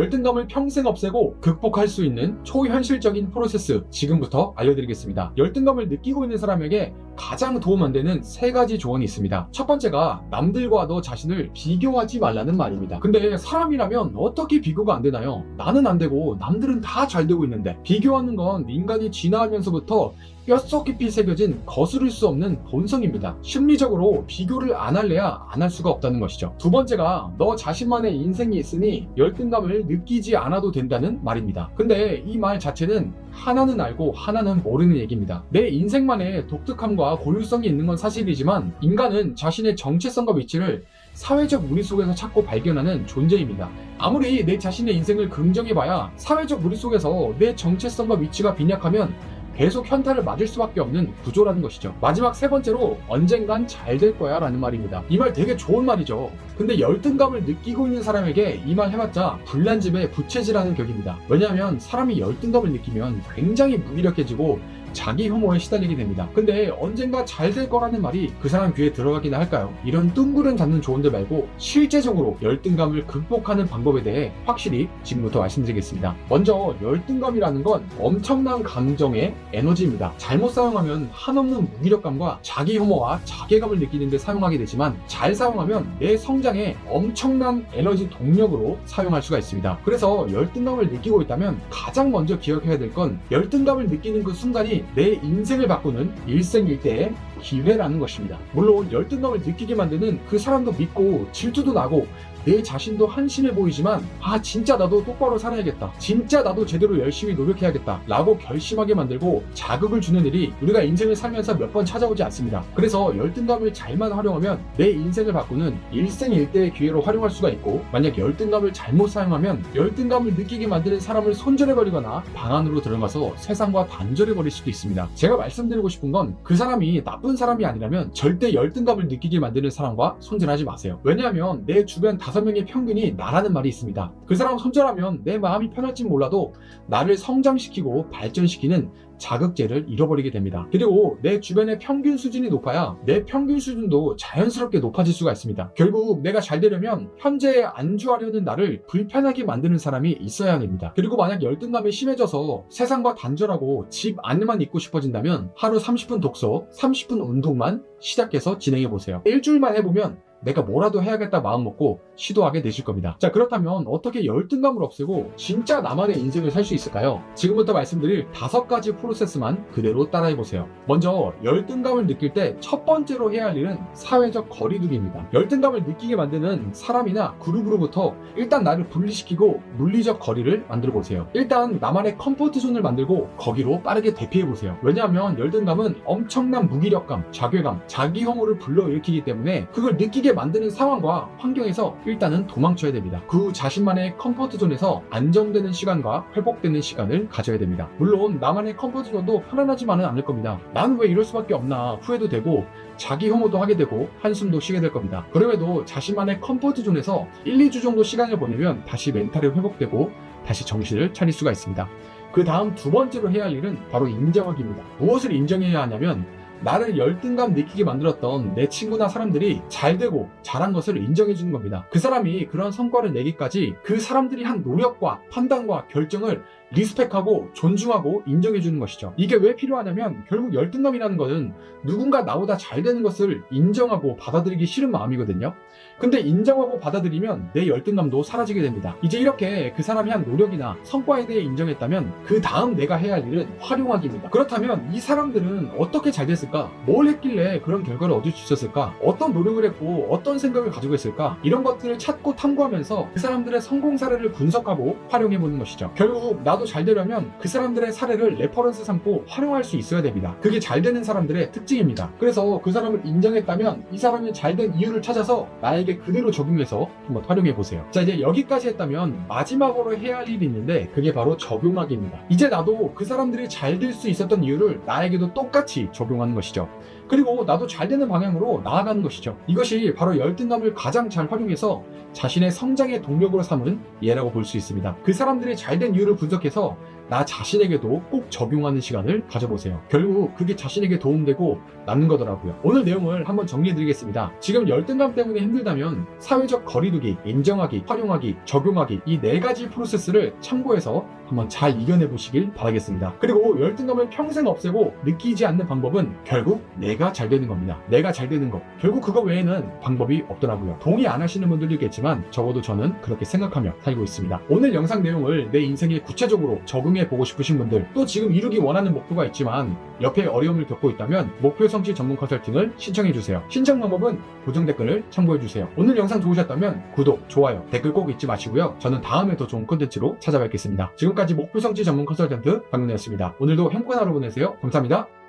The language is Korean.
열등감을 평생 없애고 극복할 수 있는 초현실적인 프로세스 지금부터 알려드리겠습니다. 열등감을 느끼고 있는 사람에게 가장 도움 안 되는 3가지 조언이 있습니다. 첫 번째가 남들과 너 자신을 비교하지 말라는 말입니다. 근데 사람이라면 어떻게 비교가 안 되나요? 나는 안 되고 남들은 다 잘 되고 있는데, 비교하는 건 인간이 진화하면서부터 뼛속 깊이 새겨진 거스를 수 없는 본성입니다. 심리적으로 비교를 안 할래야 안 할 수가 없다는 것이죠. 두 번째가 너 자신만의 인생이 있으니 열등감을 느끼지 않아도 된다는 말입니다. 근데 이 말 자체는 하나는 알고 하나는 모르는 얘기입니다. 내 인생만의 독특함과 고유성이 있는 건 사실이지만 인간은 자신의 정체성과 위치를 사회적 무리 속에서 찾고 발견하는 존재입니다. 아무리 내 자신의 인생을 긍정해봐야 사회적 무리 속에서 내 정체성과 위치가 빈약하면 계속 현타를 맞을 수밖에 없는 구조라는 것이죠. 마지막 3번째로 언젠간 잘 될 거야 라는 말입니다. 이 말 되게 좋은 말이죠. 근데 열등감을 느끼고 있는 사람에게 이 말 해봤자 불난집에 부채질하는 격입니다. 왜냐하면 사람이 열등감을 느끼면 굉장히 무기력해지고 자기 혐오에 시달리게 됩니다. 근데 언젠가 잘 될 거라는 말이 그 사람 귀에 들어가기나 할까요? 이런 뚱구름 잡는 조언들 말고 실제적으로 열등감을 극복하는 방법에 대해 확실히 지금부터 말씀드리겠습니다. 먼저 열등감이라는 건 엄청난 감정의 에너지입니다. 잘못 사용하면 한없는 무기력감과 자기 혐오와 자괴감을 느끼는 데 사용하게 되지만, 잘 사용하면 내 성장에 엄청난 에너지 동력으로 사용할 수가 있습니다. 그래서 열등감을 느끼고 있다면 가장 먼저 기억해야 될 건 열등감을 느끼는 그 순간이 내 인생을 바꾸는 일생일대의 기회라는 것입니다. 물론 열등감을 느끼게 만드는 그 사람도 믿고 질투도 나고 내 자신도 한심해 보이지만, 진짜 나도 똑바로 살아야겠다, 진짜 나도 제대로 열심히 노력해야겠다 라고 결심하게 만들고 자극을 주는 일이 우리가 인생을 살면서 몇 번 찾아오지 않습니다. 그래서 열등감을 잘만 활용하면 내 인생을 바꾸는 일생일대의 기회로 활용할 수가 있고, 만약 열등감을 잘못 사용하면 열등감을 느끼게 만드는 사람을 손절해버리거나 방 안으로 들어가서 세상과 단절해버릴 수도 있습니다. 제가 말씀드리고 싶은 건 그 사람이 나쁜 사람이 아니라면 절대 열등감을 느끼게 만드는 사람과 손절하지 마세요. 왜냐하면 내 주변 5명의 평균이 나라는 말이 있습니다. 그 사람 손절하면 내 마음이 편할지 몰라도 나를 성장시키고 발전시키는 자극제를 잃어버리게 됩니다. 그리고 내 주변의 평균 수준이 높아야 내 평균 수준도 자연스럽게 높아질 수가 있습니다. 결국 내가 잘 되려면 현재에 안주하려는 나를 불편하게 만드는 사람이 있어야 됩니다. 그리고 만약 열등감이 심해져서 세상과 단절하고 집 안에만 있고 싶어진다면 하루 30분 독서, 30분 운동만 시작해서 진행해보세요. 일주일만 해보면 내가 뭐라도 해야겠다 마음 먹고 시도하게 되실 겁니다. 자, 그렇다면 어떻게 열등감을 없애고 진짜 나만의 인생을 살 수 있을까요? 지금부터 말씀드릴 5가지 프로세스만 그대로 따라해보세요. 먼저 열등감을 느낄 때 첫 번째로 해야 할 일은 사회적 거리두기입니다. 열등감을 느끼게 만드는 사람이나 그룹으로부터 일단 나를 분리시키고 물리적 거리를 만들어 보세요. 일단 나만의 컴포트 존을 만들고 거기로 빠르게 대피해 보세요. 왜냐하면 열등감은 엄청난 무기력감, 자괴감, 자기 혐오를 불러일으키기 때문에 그걸 느끼게 만드는 상황과 환경에서 일단은 도망쳐야 됩니다. 그 자신만의 컴포트 존에서 안정되는 시간과 회복되는 시간을 가져야 됩니다. 물론 나만의 컴포트 존도 편안하지만은 않을 겁니다. 나는 왜 이럴 수밖에 없나 후회도 되고 자기 혐오도 하게 되고 한숨도 쉬게 될 겁니다. 그럼에도 자신만의 컴포트 존에서 1, 2주 정도 시간을 보내면 다시 멘탈이 회복되고 다시 정신을 차릴 수가 있습니다. 그 다음 2번째로 해야 할 일은 바로 인정하기입니다. 무엇을 인정해야 하냐면, 나를 열등감 느끼게 만들었던 내 친구나 사람들이 잘 되고 잘한 것을 인정해주는 겁니다. 그 사람이 그런 성과를 내기까지 그 사람들이 한 노력과 판단과 결정을 리스펙하고 존중하고 인정해주는 것이죠. 이게 왜 필요하냐면, 결국 열등감이라는 것은 누군가 나보다 잘 되는 것을 인정하고 받아들이기 싫은 마음이거든요. 근데 인정하고 받아들이면 내 열등감도 사라지게 됩니다. 이제 이렇게 그 사람이 한 노력이나 성과에 대해 인정했다면 그 다음 내가 해야 할 일은 활용하기입니다. 그렇다면 이 사람들은 어떻게 잘 됐을까? 뭘 했길래 그런 결과를 얻을 수 있었을까? 어떤 노력을 했고 어떤 생각을 가지고 있을까? 이런 것들을 찾고 탐구하면서 그 사람들의 성공 사례를 분석하고 활용해보는 것이죠. 결국 나도 잘 되려면 그 사람들의 사례를 레퍼런스 삼고 활용할 수 있어야 됩니다. 그게 잘 되는 사람들의 특징입니다. 그래서 그 사람을 인정했다면 이 사람이 잘 된 이유를 찾아서 나에게 그대로 적용해서 한번 활용해보세요. 자, 이제 여기까지 했다면 마지막으로 해야 할 일이 있는데, 그게 바로 적용하기입니다. 이제 나도 그 사람들이 잘 될 수 있었던 이유를 나에게도 똑같이 적용하는 것이죠. 그리고 나도 잘 되는 방향으로 나아가는 것이죠. 이것이 바로 열등감을 가장 잘 활용해서 자신의 성장의 동력으로 삼은 예라고 볼 수 있습니다. 그 사람들이 잘 된 이유를 분석해서 나 자신에게도 꼭 적용하는 시간을 가져보세요. 결국 그게 자신에게 도움되고 남는 거더라고요. 오늘 내용을 한번 정리해드리겠습니다. 지금 열등감 때문에 힘들다면 사회적 거리두기, 인정하기, 활용하기, 적용하기 이 4가지 프로세스를 참고해서 한번 잘 이겨내 보시길 바라겠습니다. 그리고 열등감을 평생 없애고 느끼지 않는 방법은 결국 내가 잘 되는 겁니다. 내가 잘 되는 것. 결국 그거 외에는 방법이 없더라고요. 동의 안 하시는 분들도 있겠지만 적어도 저는 그렇게 생각하며 살고 있습니다. 오늘 영상 내용을 내 인생에 구체적으로 적용해 보고 싶으신 분들, 또 지금 이루기 원하는 목표가 있지만 옆에 어려움을 겪고 있다면 목표 성취 전문 컨설팅을 신청해 주세요. 신청 방법은 고정 댓글을 참고해 주세요. 오늘 영상 좋으셨다면 구독, 좋아요, 댓글 꼭 잊지 마시고요. 저는 다음에 더 좋은 콘텐츠로 찾아뵙겠습니다. 지금까지 목표 성취 전문 컨설턴트 박문혜였습니다. 오늘도 행복한 하루 보내세요. 감사합니다.